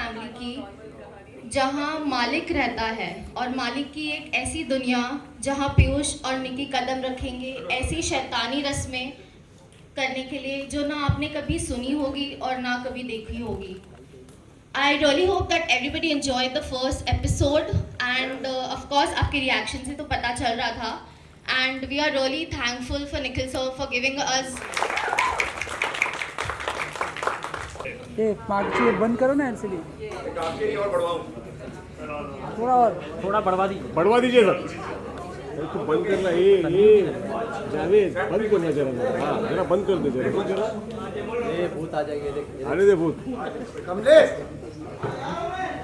Family की जहां मालिक रहता है और मालिक की एक ऐसी दुनिया जहां पीयूष और निकी कदम रखेंगे ऐसी शैतानी रस्में करने के लिए जो ना आपने कभी सुनी होगी और ना कभी देखी होगी. I really hope that everybody enjoyed the first episode and of course आपके reaction से तो पता चल रहा था and we are really thankful for Nikhil sir for giving us. ये मार्ची बंद करो ना एलसीडी. और बढ़वाऊं थोड़ा बढ़वा दीजिए सर. तो बंद करना ये जावेद बंद करना जरा. हाँ जरा बंद कर दे जरा. ये भूत आ जाएंगे देख. आने दे भूत. कमलेश.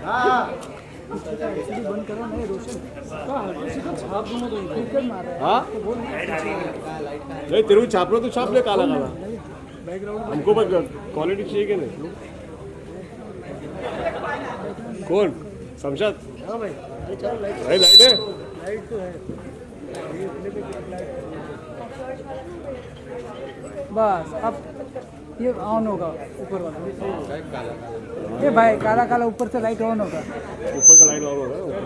हाँ एलसीडी बंद करो ना. रोशन छाप दूंगा तो क्रिकेट मार रहा है. हाँ नहीं तेरे को छाप लो तो छाप ले काला काला. बैकग्राउंड हमको बस क्वालिटी चाहिए कि नहीं. कौन शमशाद. हाँ भाई भाई लाइट है. लाइट तो है. बस अब ये ऑन होगा ऊपर वाला. ये भाई काला काला ऊपर से लाइट ऑन होगा. ऊपर का लाइट और होगा.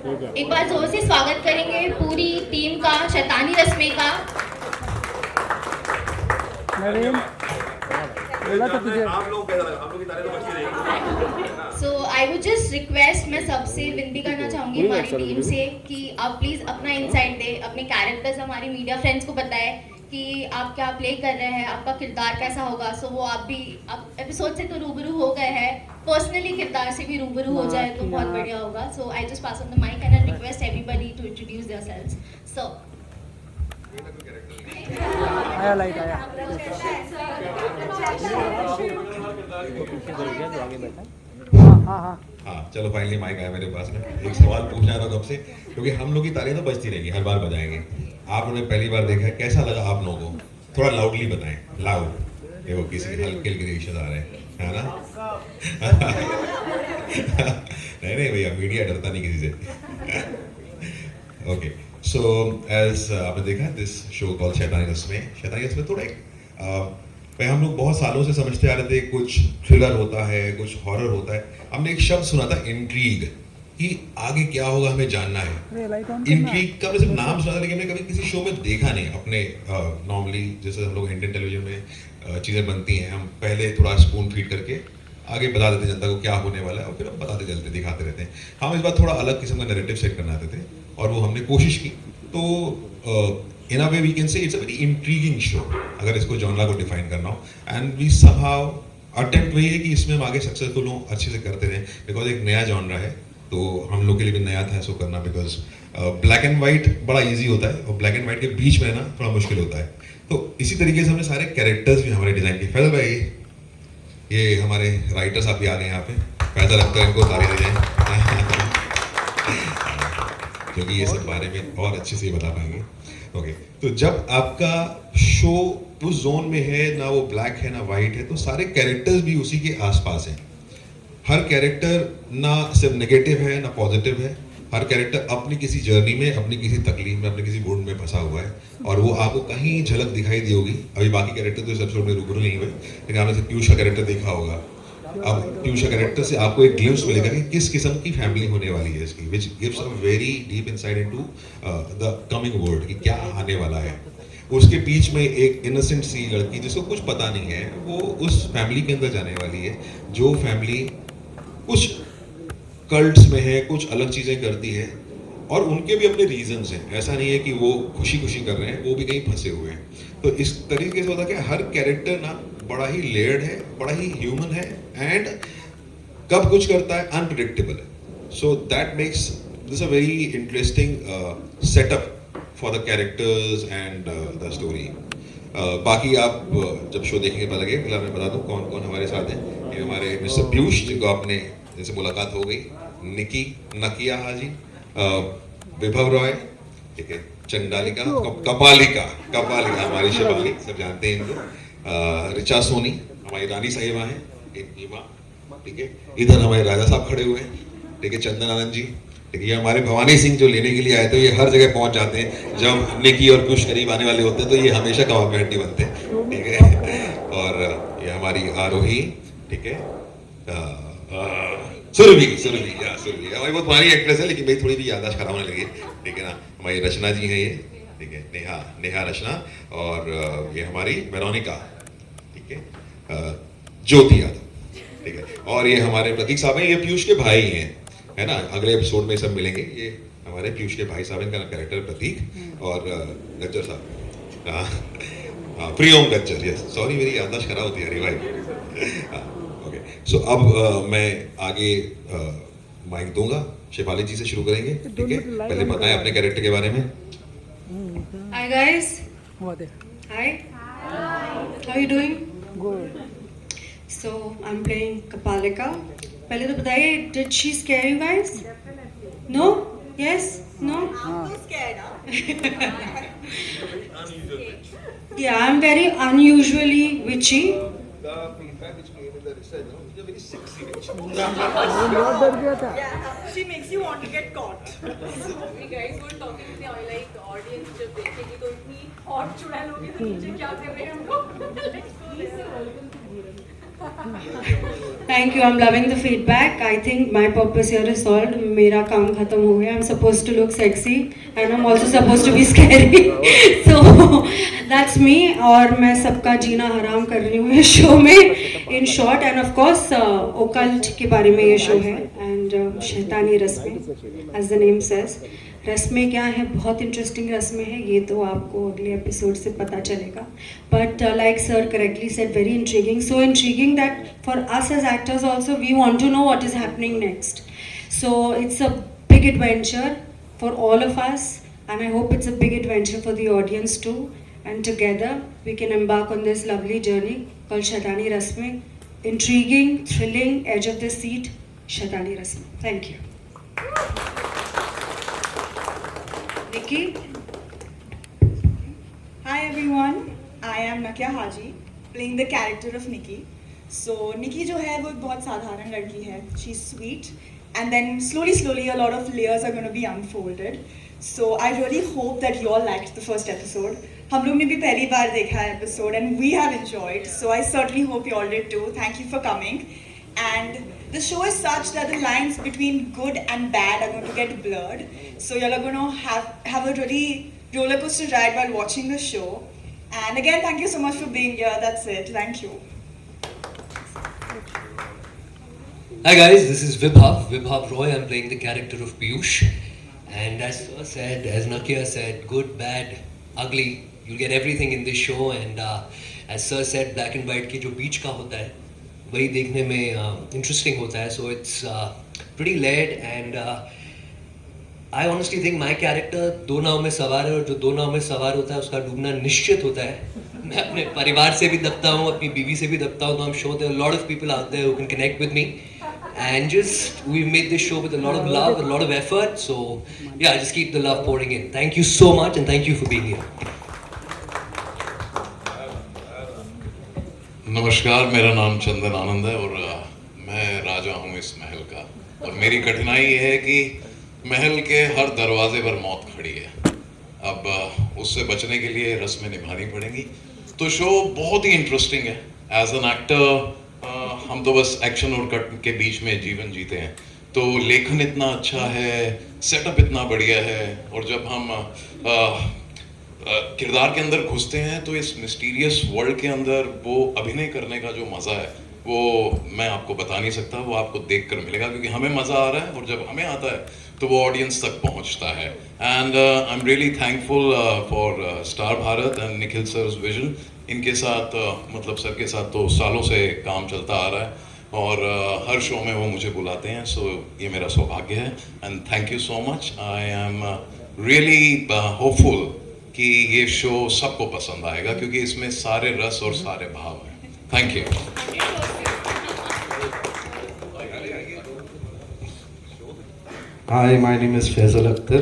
ठीक है. एक बार जोर से स्वागत करेंगे पूरी टीम का शैतानी रस्में का. नवीन बोला तो तुझे. आप लोग कैसा लगा. आप लोग की तारीफ तो बचती रहेगी. So I would just request मैं सबसे विनती करना चाहूँगी हमारी टीम से कि आप प्लीज़ अपना इंसाइट दें, अपने कैरेक्टर्स हमारी मीडिया फ्रेंड्स को बताएं कि आप क्या प्ले कर रहे हैं, आपका किरदार कैसा होगा. सो वो आप एपिसोड से तो रूबरू हो गए हैं, पर्सनली किरदार से भी रूबरू हो जाए तो बहुत बढ़िया होगा. So I just pass on the mic and I request everybody to introduce themselves. So आया लाइट आया. हाँ हाँ हाँ चलो फाइनली माइक आया मेरे पास में. एक सवाल पूछना था कब से क्योंकि हम लोग की तालियां तो बजती रहेगी, हर बार बजाएंगे. आप लोगों ने पहली बार देखा है, कैसा लगा आप लोगों को? थोड़ा लाउडली बताएं. लाउड. देखो किसी के हल्के हल्के रिएक्शन आ रहे हैं है ना. नहीं नहीं भैया मीडिया डरता नहीं किसी से. ओके सो एज आपने देखा दिस शो कॉल्ड शैतानी रस्में. शैतानी रस्में थोड़ा एक भाई हम लोग बहुत सालों से समझते आ रहे थे कुछ थ्रिलर होता है, कुछ हॉरर होता है. हमने एक शब्द सुना था इंट्रीग, कि आगे क्या होगा हमें जानना है. इंट्रीग का हमने सिर्फ नाम सुना था लेकिन हमने कभी किसी शो में देखा नहीं. अपने नॉर्मली जैसे हम लोग इंडियन टेलीविजन में चीज़ें बनती हैं, हम पहले थोड़ा स्पून फीड करके आगे बता देते जनता को क्या होने वाला है और फिर हम बताते चलते दिखाते रहते हैं. हम इस बार थोड़ा अलग किस्म का नैरेटिव सेट करना चाहते थे और वो हमने कोशिश की. तो in a way we can say it's a very intriguing show अगर इसको जॉनरा को डिफाइन करना हो. एंड वी somehow अटेम्प्ट वही है कि इसमें हम आगे सक्सेसफुल हों, अच्छे से करते रहें. बिकॉज एक नया जॉनरा है तो हम लोग के लिए भी नया था इसको करना. बिकॉज ब्लैक एंड वाइट बड़ा इजी होता है और ब्लैक एंड वाइट के बीच में रहना थोड़ा मुश्किल होता है. तो इसी तरीके से हमने सारे कैरेक्टर्स भी हमारे डिजाइन किए. फैजल भाई ये हमारे राइटर साहब भी आ गए यहाँ पे. फैजल अख्तर इनको तारीफ दी जाए क्योंकि ये सब बारे में और अच्छे से बता पाएंगे. ओके तो जब आपका शो उस जोन में है, ना वो ब्लैक है ना वाइट है, तो सारे कैरेक्टर्स भी उसी के आसपास हैं. हर कैरेक्टर ना सिर्फ नेगेटिव है ना पॉजिटिव है. हर कैरेक्टर अपनी किसी जर्नी में, अपनी किसी तकलीफ में, अपने किसी वुंड में फंसा हुआ है और वो आपको कहीं झलक दिखाई दी होगी. अभी बाकी कैरेक्टर तो इस एपिसोड में रूबरू नहीं हुए लेकिन आपने पीयूष का कैरेक्टर देखा होगा. अब पीयूष का कैरेक्टर से आपको एक ग्लिम्स मिलेगा कि किस किस्म की फैमिली होने वाली है इसकी, which gives a very deep insight into the coming world कि क्या आने वाला है. उसके बीच में एक इनोसेंट सी लड़की जिसको कुछ पता नहीं है, वो उस फैमिली के अंदर जाने वाली है जो फैमिली कुछ कल्ट्स में है, कुछ अलग चीज़ें करती है और उनके भी अपने रीजंस हैं. ऐसा नहीं है कि वो खुशी खुशी कर रहे हैं, वो भी कहीं फंसे हुए हैं. तो इस तरीके से होता है कि हर कैरेक्टर ना बड़ा ही लेयर्ड है, बड़ा ही ह्यूमन है एंड कब कुछ करता है अनप्रिडिक्टेबल है. So that makes this a very interesting setup for the characters and the story. बाकी आप जब शो देखेंगे पता लगेगा. फिलहाल मैं बता दूं कौन कौन हमारे साथ हैं. ये हमारे मिस्टर पीयूष जिनको आपने जैसे मुलाकात हो गई, निकी नकिया हाजी, विभव रॉय, ठीक है, चंडालिका, कपालिका हमारी शिवाली सब जानते हैं इनको, रिचा सोनी हमारी रानी साहिबा हैं, एक नीमा, ठीक है, इधर हमारे राजा साहब खड़े हुए हैं, ठीक है, चंदन आनंद जी, ठीक है, ये हमारे भवानी सिंह जो लेने के लिए आए थे. ये हर जगह पहुंच जाते हैं. जब निकी और कुछ करीब आने वाले होते हैं तो ये हमेशा कबाब में हड्डी बनते हैं, ठीक है. और ये हमारी आरोही, ठीक है, सुरभि हमारी बहुत पुरानी एक्ट्रेस है, लेकिन मेरी थोड़ी भी याददाश्त खराब होने लगी है, ठीक है ना। हमारी रचना जी हैं ये, ठीक है, नेहा रचना, और ये हमारी वेरोनिका, ठीक है, ज्योति यादव, ठीक है, और ये हमारे प्रतीक साहब हैं, ये पीयूष के भाई हैं, है ना। अगले एपिसोड में सब मिलेंगे। ये हमारे पीयूष के भाई साहब, इनका कैरेक्टर प्रतीक, और गज्जर साहब, हाँ, प्रियोम गज्जर, यस, सॉरी मेरी याददाश्त खराब होती है, अरे भाई। ओके, सो अब मैं आगे माइक दूंगा, शेफाली जी से शुरू करेंगे, ठीक है। पहले बताएं अपने कैरेक्टर के बारे में। Hi guys. वो दे Hi. How are you doing? Good So I'm playing Kapalika. पहले तो बताइए, did she scare you guys? No? Yes? No? Yeah, I'm very unusually witchy. बहुत डर गया था She makes you want to get caught. We guys were talking with the like audience जब देखेगी तो इतनी hot चुड़ैल होगी तो नीचे क्या कर रहे हैं हम लोग। Thank you. I'm loving the feedback. I think my purpose here is solved. मेरा काम खत्म हो गया. I'm supposed to look sexy and I'm also supposed to be scary. So that's me. और मैं सबका जीना हराम कर रही हूँ इस शो में. In short, and of course, occult के बारे में ये शो है. And शैतानी रस्में, as the name says. रस्में क्या है, बहुत इंटरेस्टिंग रस्में हैं, ये तो आपको अगले एपिसोड से पता चलेगा. But like sir correctly said, very intriguing, so intriguing that for us as actors also we want to know what is happening next. So it's a big adventure for all of us and I hope it's a big adventure for the audience too. And together we can embark on this lovely journey called Shaitani Rasmein. Intriguing, thrilling, edge of the seat, Shaitani Rasmein. Thank you. Nikki? Hi everyone, I am Nakia Haji, playing the character of Nikki. So Nikki जो है वो एक बहुत साधारण लड़की है. She's sweet, and then slowly a lot of layers are going to be unfolded. So I really hope that you all liked the first episode. हम लोग ने भी पहली बार देखा है episode and we have enjoyed. So I certainly hope you all did too. Thank you for coming. And the show is such that the lines between good and bad are going to get blurred. So you're going to have a really roller coaster ride while watching the show. And again, thank you so much for being here. That's it. Thank you. Hi guys, this is Vibhav Roy. I'm playing the character of Piyush. And as Sir said, as Nakia said, good, bad, ugly, you'll get everything in this show. And as Sir said, black and white की जो बीच का होता है वही देखने में interesting होता है. So it's pretty laid and I honestly think my character दो नाव में सवार है, और जो दो नाव में सवार होता है उसका डूबना निश्चित होता है. मैं अपने परिवार से भी दबता हूँ, अपनी बीवी से भी दबता हूँ, तो I am sure there are lot of people out there who can connect with me. And just we made this show with a lot of love, a lot of effort. So yeah, just keep the love pouring in. Thank you so much and thank you for being here. नमस्कार, मेरा नाम चंदन आनंद है और मैं राजा हूँ इस महल का. और मेरी कठिनाई ये है कि महल के हर दरवाजे पर मौत खड़ी है. अब उससे बचने के लिए रस्में निभानी पड़ेंगी. तो शो बहुत ही इंटरेस्टिंग है. एज एन एक्टर हम तो बस एक्शन और कट के बीच में जीवन जीते हैं. तो लेखन इतना अच्छा है, सेटअप इतना बढ़िया है, और जब हम किरदार के अंदर घुसते हैं तो इस मिस्टीरियस वर्ल्ड के अंदर वो अभिनय करने का जो मज़ा है वो मैं आपको बता नहीं सकता. वो आपको देखकर मिलेगा, क्योंकि हमें मज़ा आ रहा है, और जब हमें आता है तो वो ऑडियंस तक पहुंचता है. And I am really thankful for Star Bharat and Nikhil sir's vision. इनके साथ मतलब सर के साथ तो सालों से काम चलता आ रहा है, और हर शो में वो मुझे बुलाते हैं. सो ये मेरा सौभाग्य है. And thank you so much. I am really hopeful कि ये शो सबको पसंद आएगा, क्योंकि इसमें सारे रस और सारे भाव हैं. Thank you. Hi, my name is Faisal Akhtar.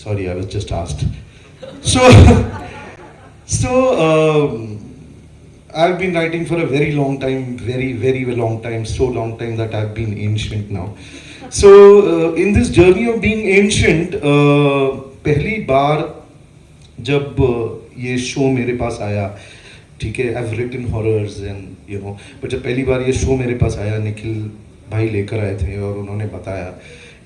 Sorry, I was just asked. I've been writing for a very long time, very long time, so long time that I've been ancient now. So in this journey of being ancient, पहली बार जब ये show मेरे पास आया ठीक है, I have written horrors and you know, but जब पहली बार ये शो मेरे पास आया, निखिल भाई लेकर आए थे और उन्होंने बताया,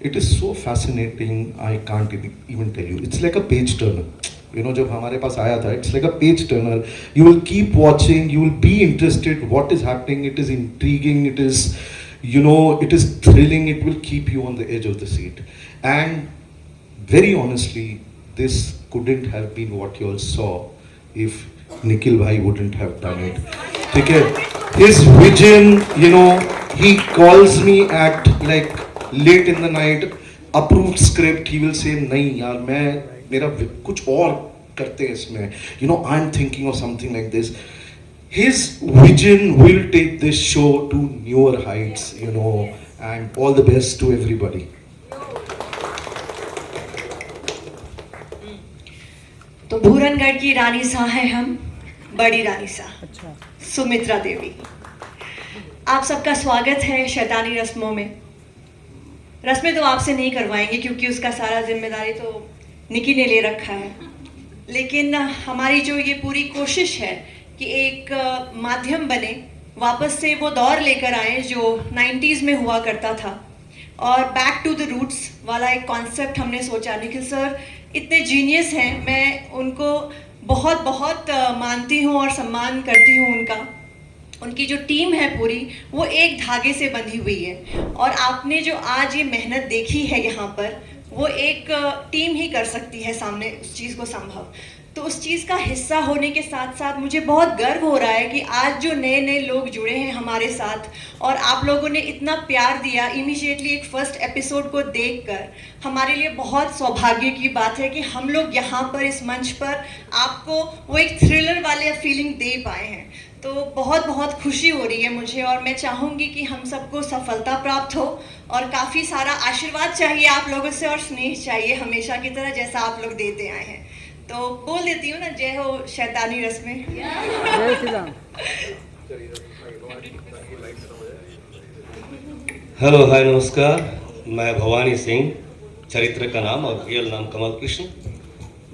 it is so fascinating, I can't even tell you, it's like a page turner. You know, जब हमारे पास आया था, it's like a page turner, you will keep watching, you will be interested what is happening, it is intriguing, it is, you know, it is thrilling, it will keep you on the edge of the seat. And very honestly, this couldn't have been what you all saw if Nikhil bhai wouldn't have done it. Okay? His vision, you know, he calls me at like late in the night, approved script, he will say, nahi yaar, main mera kuch aur karte hain isme, you know, I'm thinking of something like this. His vision will take this show to newer heights, you know, and all the best to everybody. तो भूरनगढ़ की रानी सा है हम, बड़ी रानी सा, सुमित्रा देवी। आप सबका स्वागत है शैतानी रस्मों में। रस्में तो आपसे नहीं करवाएंगे क्योंकि उसका सारा जिम्मेदारी तो निकी ने ले रखा है, लेकिन हमारी जो ये पूरी कोशिश है कि एक माध्यम बने, वापस से वो दौर लेकर आए जो 90s में हुआ करता था, और बैक टू द रूट्स वाला एक कॉन्सेप्ट हमने सोचा। निखिल सर इतने जीनियस हैं, मैं उनको बहुत बहुत मानती हूँ और सम्मान करती हूँ उनका। उनकी जो टीम है पूरी, वो एक धागे से बंधी हुई है, और आपने जो आज ये मेहनत देखी है यहाँ पर, वो एक टीम ही कर सकती है सामने उस चीज़ को संभव। तो उस चीज़ का हिस्सा होने के साथ साथ मुझे बहुत गर्व हो रहा है कि आज जो नए नए लोग जुड़े हैं हमारे साथ, और आप लोगों ने इतना प्यार दिया इमीडिएटली एक फर्स्ट एपिसोड को देखकर, हमारे लिए बहुत सौभाग्य की बात है कि हम लोग यहाँ पर इस मंच पर आपको वो एक थ्रिलर वाले फीलिंग दे पाए हैं। तो बहुत बहुत खुशी हो रही है मुझे, और मैं चाहूँगी कि हम सबको सफलता प्राप्त हो, और काफ़ी सारा आशीर्वाद चाहिए आप लोगों से, और स्नेह चाहिए हमेशा की तरह जैसा आप लोग देते आए हैं। तो बोल देती हूँ ना, जय हो शैतानी रस्में। जय श्री राम। हेलो, हाय, नमस्कार। मैं भवानी सिंह, चरित्र का नाम और रियल नाम कमल कृष्ण।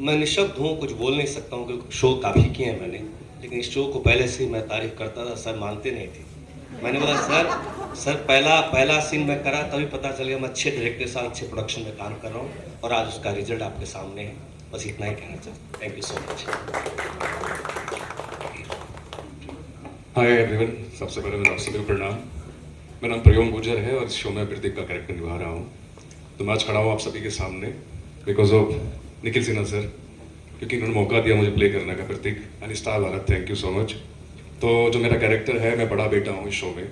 मैं निशब्द हूँ, कुछ बोल नहीं सकता हूँ क्योंकि शो काफ़ी किए हैं मैंने, लेकिन इस शो को पहले से ही मैं तारीफ करता था, सर मानते नहीं थे। मैंने बोला सर पहला सीन मैं करा, तभी पता चल गया मैं अच्छे डायरेक्टर के साथ अच्छे प्रोडक्शन में काम कर रहा हूँ, और आज उसका रिजल्ट आपके सामने है। बस इतना ही कहना चाहता हूँ। Thank you so much. Hi everyone, सबसे पहले मेरा आप सभी को प्रणाम। मेरा नाम प्रयोम गुर्जर है और इस शो में प्रतीक का कैरेक्टर निभा रहा हूँ। तो मैं आज खड़ा हूँ आप सभी के सामने because of Nikhil Sinha sir, क्योंकि उन्होंने मौका दिया मुझे प्ले करने का Pratik, and Star Bharat, thank you so much. तो जो मेरा कैरेक्टर है, मैं बड़ा बेटा हूँ इस शो में,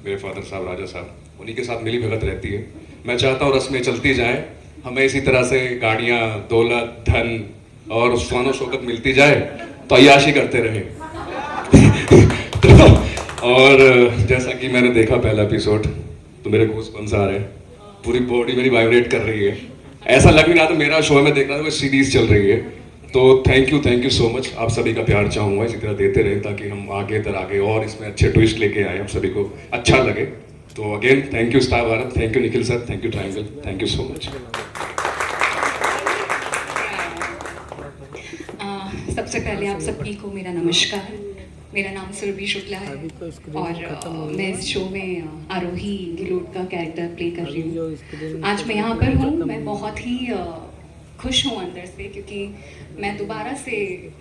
मेरे फादर साहब राजा साहब, उन्हीं के साथ मिली भगत रहती है। मैं चाहता हूँ रस्में चलती जाएँ, हमें इसी तरह से गाड़ियाँ, दौलत, धन और शान शौकत मिलती जाए, तो अय्याशी करते रहे। तो और जैसा कि मैंने देखा पहला एपिसोड, तो मेरे गूज़बम्स आ रहे हैं, पूरी बॉडी मेरी वाइब्रेट कर रही है, ऐसा लग नहीं रहा था मेरा शो में देख रहा था कोई सीरीज चल रही है। तो थैंक यू सो मच। आप सभी का प्यार चाहूँगा इसी तरह देते रहें, ताकि हम आगे और इसमें अच्छे ट्विस्ट लेके आए, हम सभी को अच्छा लगे। तो again thank you star Bharat, thank you Nikhil sir, thank you triangle, thank you so much. सबसे पहले आप सभी को मेरा नमस्कार। मेरा नाम सुरभि शुक्ला है, और मैं इस शो में आरोही गिलोट का कैरेक्टर प्ले कर रही हूँ। आज मैं यहाँ पर हूँ, मैं बहुत ही खुश हूँ अंदर से, क्योंकि मैं दोबारा से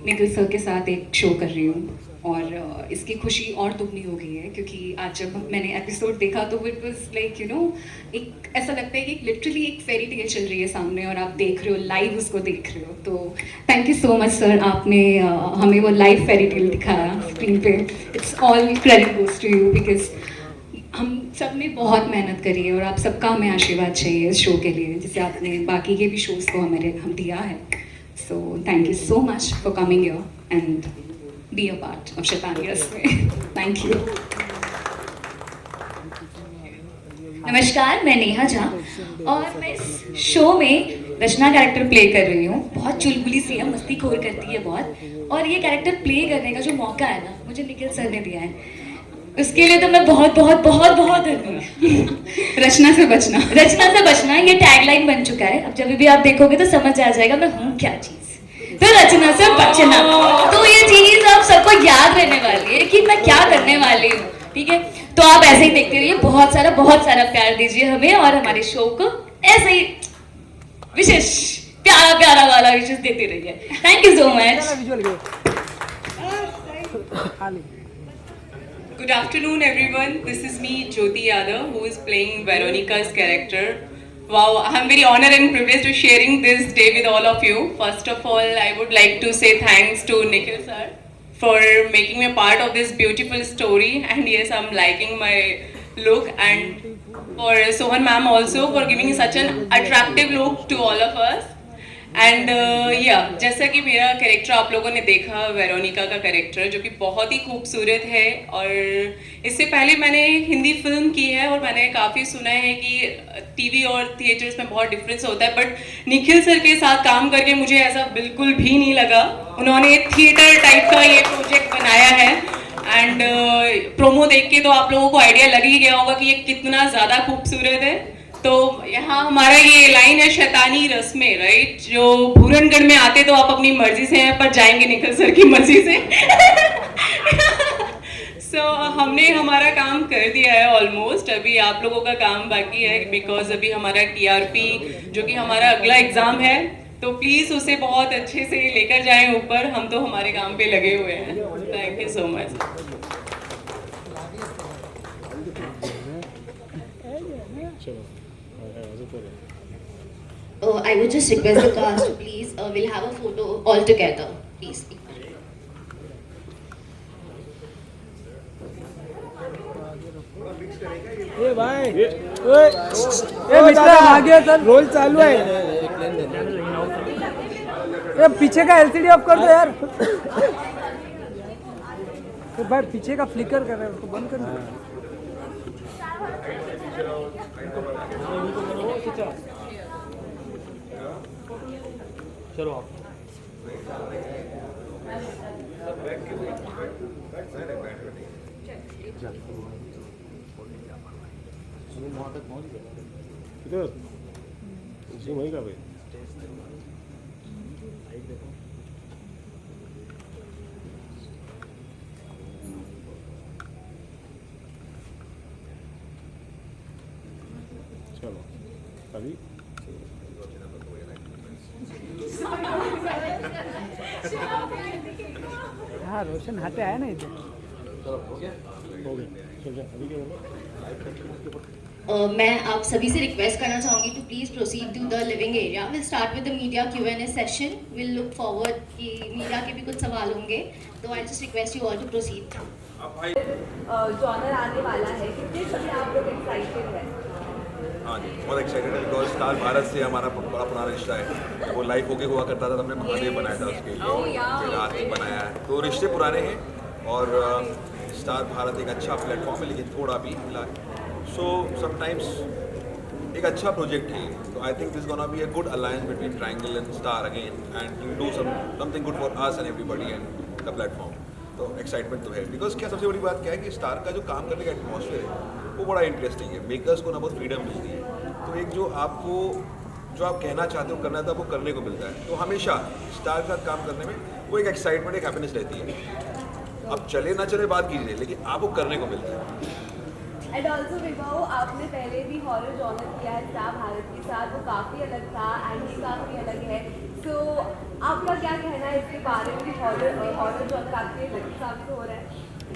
निखिल सर के साथ एक शो कर रही हूँ, और इसकी खुशी और दुगनी हो गई है क्योंकि आज जब मैंने एपिसोड देखा तो it was like you know, एक ऐसा लगता है कि लिटरली एक फेरी टेल चल रही है सामने और आप देख रहे हो, लाइव उसको देख रहे हो। तो thank you so much sir, आपने हमें वो लाइव फेरी टेल दिखाया स्क्रीन पे। It's all credit goes to you, because हम सब ने बहुत मेहनत करी है और आप सबका हमें आशीर्वाद चाहिए इस शो के लिए, जिसे आपने बाकी के भी शोज़ को हम दिया है। So thank you so much for coming here and be a part of शैतानी रस्में। Thank you. नमस्कार, मैं नेहा झा और मैं इस शो में रचना कैरेक्टर प्ले कर रही हूँ। बहुत चुलबुली सी है, मस्तीखोर करती है बहुत, और ये कैरेक्टर प्ले करने का जो मौका है ना, मुझे निखिल सर ने दिया है, उसके लिए तो मैं बहुत बहुत बहुत बहुत धन्यवाद। रचना से बचना ये टैगलाइन बन चुका है। अब जब भी आप देखोगे तो समझ आ जाएगा मैं हूँ क्या चीज़। तो रचना से बचना। तो ये चीज अब सबको याद रहने वाली है कि मैं क्या करने वाली हूँ, ठीक है। तो आप ऐसे ही देखते रहिए, बहुत सारा प्यार दीजिए हमें और हमारे शो को ऐसे ही विशेष प्यारा वाला विशेष देते रहिए। Thank you so much. Good afternoon, everyone. This is me, Jyoti Yadav, who is playing Veronica's character. Wow, I'm very honored and privileged to sharing this day with all of you. First of all, I would like to say thanks to Nikhil sir for making me a part of this beautiful story. And yes, I'm liking my look, and for Sohan ma'am also for giving such an attractive look to all of us. And जैसा कि मेरा character आप लोगों ने देखा, Veronica का character जो कि बहुत ही खूबसूरत है, और इससे पहले मैंने हिंदी फिल्म की है और मैंने काफ़ी सुना है कि टीवी और थिएटर्स में बहुत डिफरेंस होता है, बट निखिल सर के साथ काम करके मुझे ऐसा बिल्कुल भी नहीं लगा। उन्होंने थिएटर टाइप का ये प्रोजेक्ट बनाया है, एंड प्रोमो देख के तो आप लोगों को आइडिया लग ही गया होगा कि ये कितना ज़्यादा खूबसूरत है। तो यहाँ हमारा ये लाइन है शैतानी रस्में, राइट, जो पूरनगढ़ में आते तो आप अपनी मर्जी से हैं, पर जाएंगे निखिल सर की मर्जी से। सो हमने हमारा काम कर दिया है ऑलमोस्ट, अभी आप लोगों का काम बाकी है, बिकॉज अभी हमारा TRP जो कि हमारा अगला एग्जाम है, तो प्लीज़ उसे बहुत अच्छे से लेकर जाएं ऊपर। हम तो हमारे काम पे लगे हुए हैं। Thank you so much. I would just request the cast to please, we'll have a photo all together, please. ए भाई, ए मित्रा आगे चल, रोल चालू है। ए पीछे का LCD ऑफ कर दो यार। तो भाई पीछे का फ्लिकर कर रहा है, उसको बंद कर दो। चलो इधर जी वहीं का भाई। चलो अभी हाँ रोशन हटे आया ना इधर। हो गया चल जा अभी क्या मैं आप सभी से रिक्वेस्ट करना चाहूँगी to please proceed to the living area. Will start with the media Q&A session. Will look forward कि मीडिया के भी कुछ सवाल होंगे, तो I just request you all to proceed. Genre आने वाला है, कितने सभी आप लोग एक्साइटेड हैं? हाँ जी, बहुत एक्साइटेड है बिकॉज स्टार भारत से हमारा बड़ा पुराना रिश्ता है। वो लाइव होके हुआ करता था, तो हमने महादेव बनाया था उसके लिए, फिर आरती बनाया है, तो रिश्ते पुराने हैं। और स्टार भारत एक अच्छा प्लेटफॉर्म है, लेकिन थोड़ा भी मिला, सो समटाइम्स एक अच्छा प्रोजेक्ट है। तो I think this gonna be a good alliance between triangle and star again, and will do something good for us and everybody and the platform. तो एक्साइटमेंट तो है, बिकॉज क्या सबसे बड़ी बात क्या है कि स्टार का जो काम करने का एटमॉस्फेयर है वो बड़ा इंटरेस्टिंग है। मेकर्स को ना बहुत फ्रीडम मिलती है, तो एक जो आपको जो आप कहना चाहते हो करना था वो करने को मिलता है। तो हमेशा स्टार के साथ काम करने में वो एक एक्साइटमेंट, एक हैप्पीनेस रहती है। अब चले ना चले बात कीजिए, लेकिन आपको करने को मिलता है। एंड ऑल्सो विभाओ, आपने पहले भी हॉरर जॉनर किया है स्टार भारत के साथ, वो काफ़ी अलग था एंड ये काफ़ी अलग है। सो आपका क्या कहना है इसके बारे में कि हॉरर जॉनर आपके लिए साबित हो रहा है?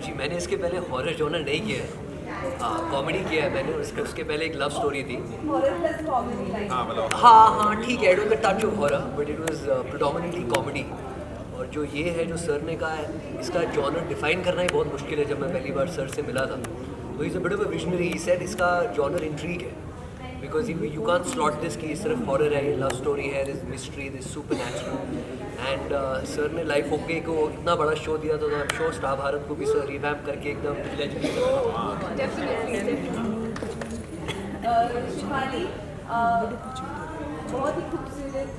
जी, मैंने इसके पहले हॉरर जॉनर नहीं किया है, कॉमेडी किया है मैंने। उसके पहले एक लव स्टोरी थी। Horror plus comedy like. हाँ ठीक है, it was a touch of horror but it was predominantly comedy. और जो ये है जो सर ने कहा है, इसका जॉनर डिफाइन करना ही बहुत मुश्किल है। जब मैं पहली बार सर से मिला था तो is a bit of a visionary. He said इसका जॉनर इंट्रीग है, because you can't slot this कि सिर्फ हॉरर है, लव स्टोरी है, this mystery, this super natural. And sir ने लाइफ ओके को इतना बड़ा शो दिया, तो I am sure star Bharat को भी सर रिवैम्प करके एकदम लेजेंडरी शिवाली, बहुत ही खूबसूरत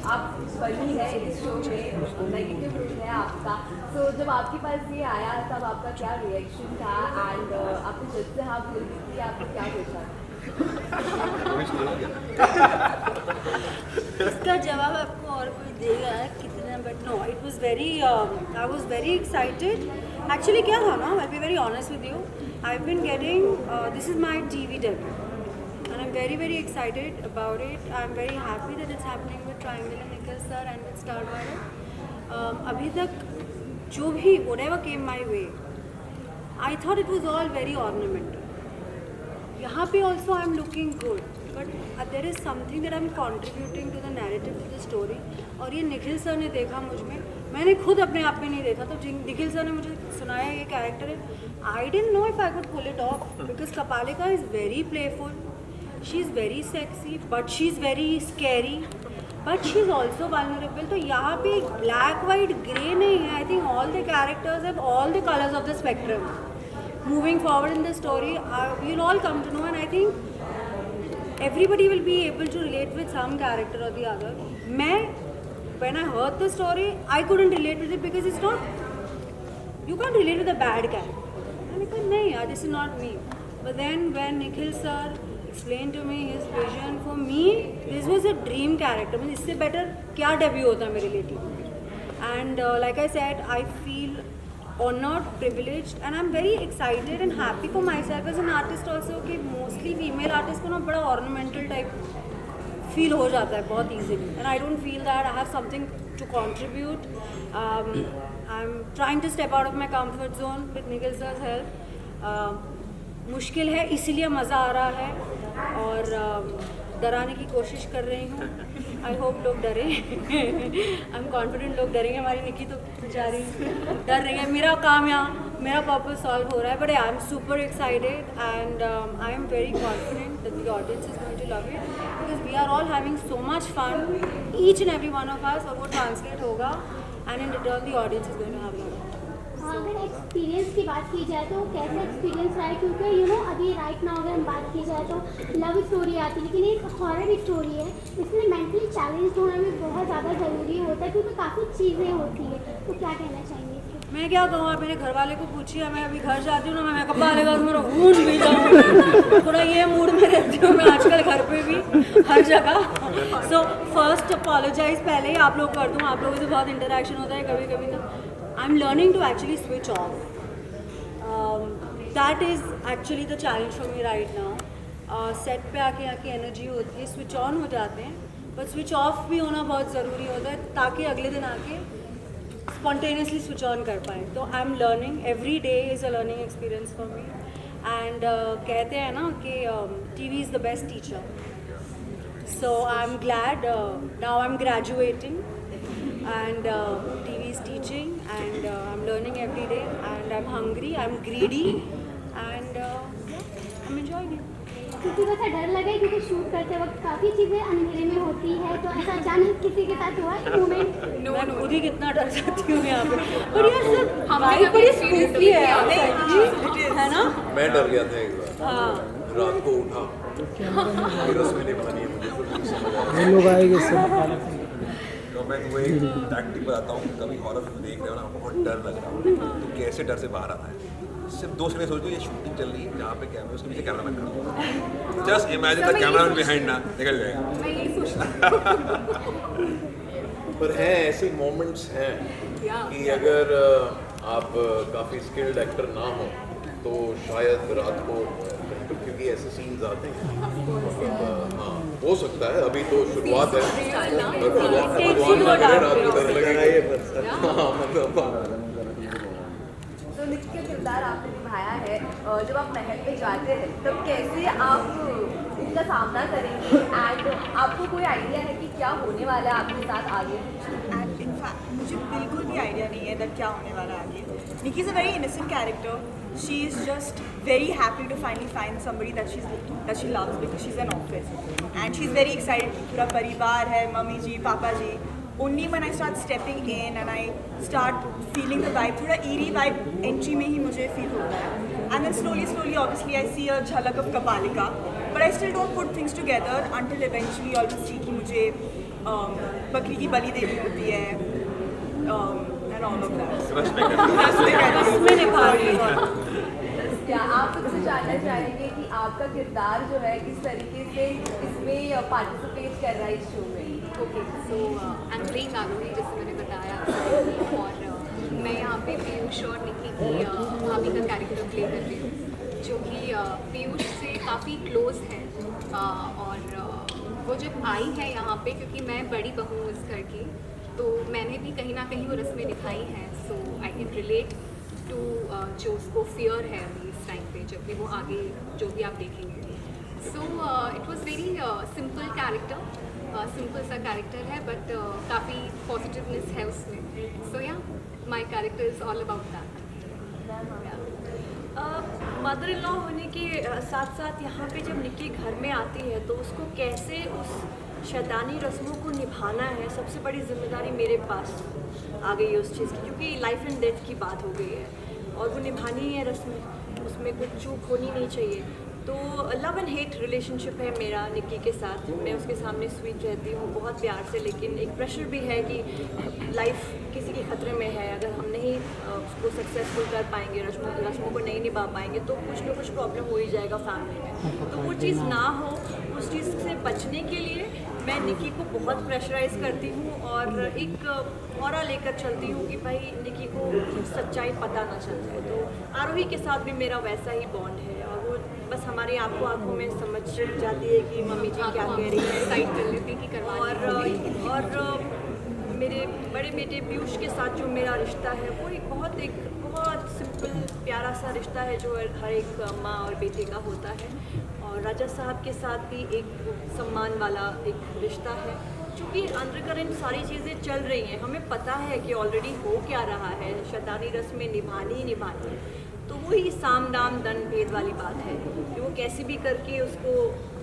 आप बनी है इस शो में, नेगेटिव रोल है आपका। तो जब आपके पास ये आया तब आपका क्या रिएक्शन था, एंड आपने जज से हाँ बोल दी थी, आपको क्या सोचा? इसका जवाब आपको और कोई देगा कितना, but no, it was very, I was very excited. Actually क्या था ना, I be very honest with you, I been getting, this is my TV debut and I'm very very excited about it. I'm very happy that it's happening with Triangle and Nikhil sir and with Star Viral. Abhi tak jo bhi whatever came my way, I thought it was all very ornamental. Yahan pe also I'm looking good, but there is something that I'm contributing to the narrative, to the story. और ये Nikhil sir ने देखा मुझ में, मैंने खुद अपने आप में नहीं देखा, तो निखिल सर ने मुझे सुनाया ये कैरेक्टर है. I didn't know if I could pull it off because Kapalika is very playful. She's very sexy, but she's very scary, but she's also vulnerable. तो यहाँ पे black, white, grey नहीं है. I think all the characters have all the colors of the spectrum. Moving forward in the story, you'll all come to know, and I think everybody will be able to relate with some character or the other. When I heard the story, I couldn't relate with it because it's not. You can't relate with a bad character. And I thought, नहीं यार, this is not me. But then when Nikhil sir explained to me his vision, for me this was a dream character. मतलब इससे better क्या debut होता मेरे लिए TV में. And like I said, I feel honored, privileged, and I'm very excited and happy for myself as an artist also कि mostly female artist को ना बड़ा ornamental type feel हो जाता है बहुत easily, and I don't feel that I have something to contribute. I'm trying to step out of my comfort zone with Nikhil sir's help. मुश्किल है इसीलिए मज़ा आ रहा है, और डराने की कोशिश कर रही हूँ. आई होप लोग डरे. आई एम कॉन्फिडेंट लोग डरेंगे. हमारी निकी तो बेचारी डर रही है. मेरा काम यहाँ, मेरा पर्पस सॉल्व हो रहा है, but I am super excited and I am very confident that the audience is going to love it because we are all having so much fun, each and every one of us, और वो translate होगा and in return the audience is going to have love. अगर experience की बात की जाए तो कैसा एक्सपीरियंस रहा है, क्योंकि अभी राइट नाउ अगर हम बात की जाए तो लव स्टोरी आती है, लेकिन एक हॉरर स्टोरी है, इसमें मेंटली चैलेंज होना भी बहुत ज़्यादा ज़रूरी होता है क्योंकि काफ़ी चीज़ें होती है. तो क्या कहना चाहेंगे? मैं क्या कहूँ, आप मेरे घर वाले को पूछिए. मैं अभी घर जाती हूँ ना, मैं कब आएगा मेरा खून भी जाऊँ, थोड़ा ये मूड में रहती हूँ मैं आजकल, घर पे भी हर जगह. सो फर्स्ट अपोलोजाइज पहले ही आप लोग कर दूँ. आप लोगों से बहुत इंटरेक्शन होता है कभी कभी, तो I'm learning to actually switch off. That is actually the challenge for me right now. Set पे आके यहाँ की एनर्जी होती है, स्विच ऑन हो जाते हैं, बट स्विच ऑफ भी होना बहुत ज़रूरी होता है ताकि अगले दिन आके स्पॉन्टेनियसली स्विच ऑन कर पाए. तो I am learning, every day is a learning experience for me. And कहते हैं ना कि TV is the best teacher. So I am glad now I am graduating and TV is teaching, and I'm learning every day, and I'm hungry, I'm greedy, and I'm enjoying it. किसी को ऐसा डर लगे क्योंकि shoot करते वक्त काफ़ी चीज़ें अंधेरे में होती है, तो ऐसा अचानक किसी के साथ हुआ मोमेंट? मैं खुद ही कितना डर जाती हूँ यहाँ पे, पर यार सर हमारी बड़ी स्पूकी है ना. मैं डर गया था एक बार. हाँ. रात को उठा, मेरा रस में नहीं बनी है मुझे, लोग आएंगे सब. तो मैं तुम्हें एक टैक्टिक बताता हूँ. कभी हॉरर फिल्म देख रहे हो ना, बहुत डर लग रहा हो, तो कैसे डर से बाहर आना है. सिर्फ 2 सेकंड सोचो, ये शूटिंग चल रही है, जहाँ पे कैमरा, उसके पीछे कैमरामैन खड़ा होगा. Just imagine the cameraman behind ना, निकल जाएगा. मैं यही सोचती पर हैं ऐसे मोमेंट्स हैं कि अगर आप काफ़ी स्किल्ड एक्टर ना हो तो शायद रात को, क्योंकि ऐसे सीन्स आते हैं. हाँ, हो सकता है, अभी तो शुरुआत है, पर भगवान ना करे रात को डर लगेगा. तो निखिल का किरदार आपने निभाया है, जब आप महल पे जाते हैं तब कैसे आप इनका सामना करेंगे, एंड आपको कोई आइडिया है कि क्या होने वाला है आपके साथ आगे? एंड इनफैक्ट मुझे बिल्कुल भी आइडिया नहीं है दैट क्या होने वाला है आगे. Nikki is a very innocent character. She is just very happy to finally find somebody that she loves because she's an orphan, and she's very excited. पूरा परिवार है, मम्मी जी, पापा जी. Only when I start stepping in and I start feeling the vibe, थोड़ा eerie vibe entry में ही मुझे feel होता है. And then slowly, obviously I see a झलक of Kapalika, but I still don't put things together until eventually all will see कि मुझे बकरी की बलि देनी होती है, and all of that. उसमें निभा रही है. क्या आप मुझसे जानना चाहेंगे कि आपका किरदार जो है किस तरीके से इसमें पार्टिसिपेट कर रहा है इस शो में? Okay so I am playing Aarohi, जैसे मैंने बताया, और मैं यहाँ पे पीयूष और निकी की भाभी का कैरेक्टर प्ले कर रही हूँ, जो कि पीयूष से काफ़ी क्लोज है। और वो जब आई है यहाँ पे, क्योंकि मैं बड़ी बहू हूँ इस घर की, तो मैंने भी कहीं ना कहीं वो रस्में निभाई हैं, सो आई कैन रिलेट टू जो उसको फियर है अभी इस टाइम पे, जब भी वो आगे जो भी आप देखेंगे। So it was very simple character, simple सा कैरेक्टर है, बट काफ़ी पॉजिटिवनेस है उसमें। सो या my character is all about that. Mother in law होने के साथ साथ यहाँ पे जब निकी घर में आती है तो उसको कैसे उस शैतानी रस्मों को निभाना है, सबसे बड़ी जिम्मेदारी मेरे पास आ गई है उस चीज़ की, क्योंकि लाइफ एंड डेथ की बात हो गई है और वो निभानी है रस्में, उसमें कुछ चूक होनी नहीं चाहिए। तो लव एंड हेट रिलेशनशिप है मेरा निकी के साथ। मैं उसके सामने स्वीट रहती हूँ बहुत प्यार से, लेकिन एक प्रेशर भी है कि लाइफ किसी के ख़तरे में है। अगर हम नहीं उसको सक्सेसफुल कर पाएंगे, रस्मों को नहीं निभा पाएंगे, तो कुछ ना कुछ प्रॉब्लम हो ही जाएगा फैमिली में। तो वो चीज़ ना हो, उस चीज़ से बचने के लिए मैं निकी को बहुत प्रेशराइज़ करती हूँ और एक ऑरा लेकर चलती हूँ कि भाई निकी को सच्चाई पता ना चल जाए। तो आरोही के साथ भी मेरा वैसा ही बॉन्ड है और वो बस हमारी आंखों में समझ जाती है कि मम्मी जी क्या कह रही है, साइड कर लेती कि करवा। और मेरे बड़े बेटे पीयूष के साथ जो मेरा रिश्ता है वो एक बहुत सिंपल प्यारा सा रिश्ता है जो हर एक माँ और बेटे का होता है। और राजा साहब के साथ भी एक सम्मान वाला एक रिश्ता है, क्योंकि अंडरकरेंट सारी चीज़ें चल रही हैं, हमें पता है कि ऑलरेडी हो क्या रहा है, शैतानी रस्में निभानी है। तो वही साम दाम दंड भेद वाली बात है कि वो कैसे भी करके उसको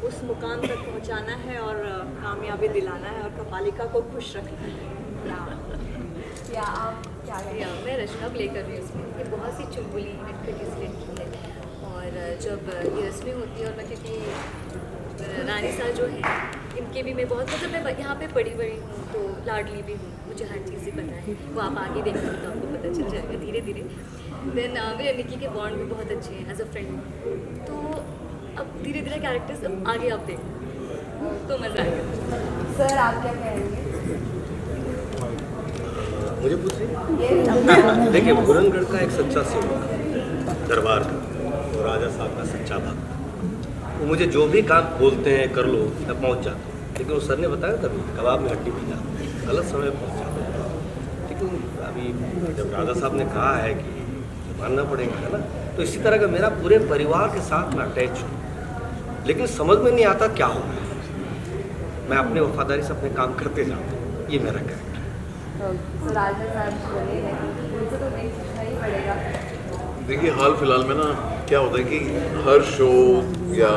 उस मुकाम तक पहुंचाना है और कामयाबी दिलाना है और कपालिका को खुश रखना है। या आप क्या मैं रचना प्ले कर रही हूँ उसमें। ये बहुत सी चुलबुली नटखटी सी लड़की है, और जब ये रस्में होती है और मैं, क्योंकि रानी साहब जो है इनके भी मैं बहुत, मतलब मैं यहाँ पे पड़ी बड़ी हूँ तो लाडली भी हूँ, मुझे हर चीज़ ही पता है। वो आप आगे देखेंगे तो आपको पता चल जाएगा धीरे धीरे। देन मेरे निकी के बॉन्ड भी बहुत अच्छे हैं एज अ फ्रेंड। तो अब धीरे धीरे कैरेक्टर्स अब आगे आप देखें तो मज़ा आएगा। सर आप क्या कहेंगे? मुझे पूछिए। देखिए, पूरनगढ़ का एक सच्चा सेवक, दरबार का, और राजा साहब का सच्चा भक्त, वो मुझे जो भी काम बोलते हैं कर लो, मैं पहुंच जाता हूँ। लेकिन उस सर ने बताया तभी कबाब में हड्डी भी जाती है, गलत समय पहुंच जाता है। लेकिन अभी जब राजा साहब ने कहा है कि मानना पड़ेगा, है ना, तो इसी तरह का मेरा पूरे परिवार के साथ मैं अटैच हूँ, लेकिन समझ में नहीं आता क्या हो रहा है। मैं अपने वफादारी से अपने काम करते जाता हूँ, ये मेरा कैरेक्टर। तो राजा साहब बोले हैं उनको तो नहीं पूछना ही पड़ेगा। देखिए, हाल फिलहाल में ना क्या होता है कि हर शो या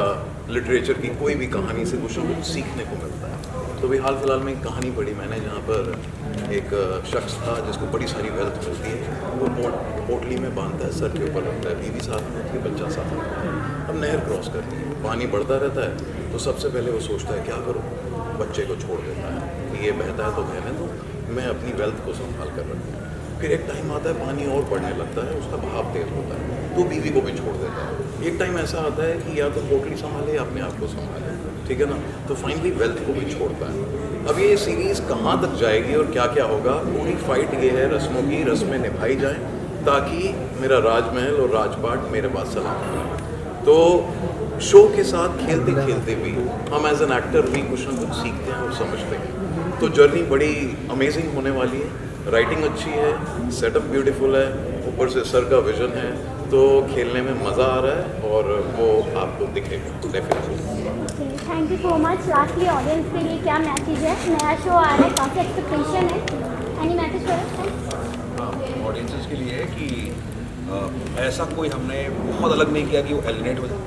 लिटरेचर की कोई भी कहानी से कुछ ना कुछ सीखने को मिलता है। तो भी हाल फिलहाल में एक कहानी पढ़ी मैंने, जहाँ पर एक शख्स था जिसको बड़ी सारी वेल्थ मिलती है, वो पोटली में बांधता है, सर के ऊपर रखता है, बीवी साथ में होती है, बच्चा साथ में होता है। अब नहर क्रॉस करती है, पानी बढ़ता रहता है, तो सबसे पहले वो सोचता है क्या करूँ, बच्चे को छोड़ देता है कि ये बहता है तो बहने दो, मैं अपनी वेल्थ को संभाल कर रखूँ। फिर एक टाइम आता है पानी और बढ़ने लगता है, उसका बहाव तेज होता है, तो बीवी को भी छोड़ देता है। एक टाइम ऐसा आता है कि या तो पोटली संभाले या अपने आप को संभाले, ठीक है ना, तो फाइनली वेल्थ को भी छोड़ता है। अब ये सीरीज़ कहाँ तक जाएगी और क्या क्या होगा, पूरी फाइट ये है रस्मों की, रस्में निभाई जाएँ ताकि मेरा राजमहल और राजपाट मेरे पास सलामत रहे। तो शो के साथ खेलते खेलते भी हम एज एन एक्टर भी कुछ ना कुछ सीखते हैं और समझते हैं। तो जर्नी बड़ी अमेजिंग होने वाली है, राइटिंग अच्छी है, सेटअप ब्यूटीफुल है, ऊपर से सर का विजन है, तो खेलने में मज़ा आ रहा है और वो आपको दिखेगा definitely. Thank you so much. Lastly audience के लिए क्या मैसेज है? नया शो आ रहा है, काफ़ी एक्सपेक्टेशन है, एनी मैसेज फॉर ऑडियंसेस के लिए है कि ऐसा कोई हमने बहुत अलग नहीं किया कि वो एलिनेट हो जाए।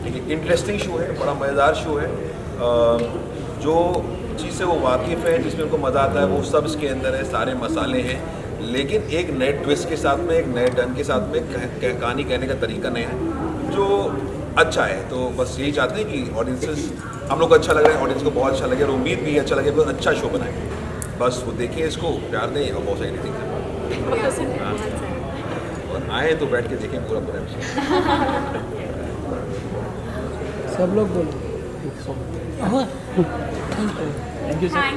लेकिन इंटरेस्टिंग शो है, बड़ा मज़ेदार शो है, जो चीज़ से वो वाकिफ़ है, जिसमें उनको मज़ा आता है, वो सब इसके अंदर है, सारे मसाले हैं, लेकिन एक नए ट्विस्ट के साथ में, एक नए टर्न के साथ में, कहानी कहने का तरीका नया है जो अच्छा है। तो बस यही चाहते हैं कि ऑडियंसेस, हम लोग को अच्छा लग रहा है, ऑडियंस को बहुत अच्छा लगे और उम्मीद भी अच्छा लगे, बहुत अच्छा शो बनाए। बस वो देखें, इसको प्यार दें और बहुत सारी चीज़ें और आए तो बैठ के देखें पूरा सब लोग बोलो। Thank you so much.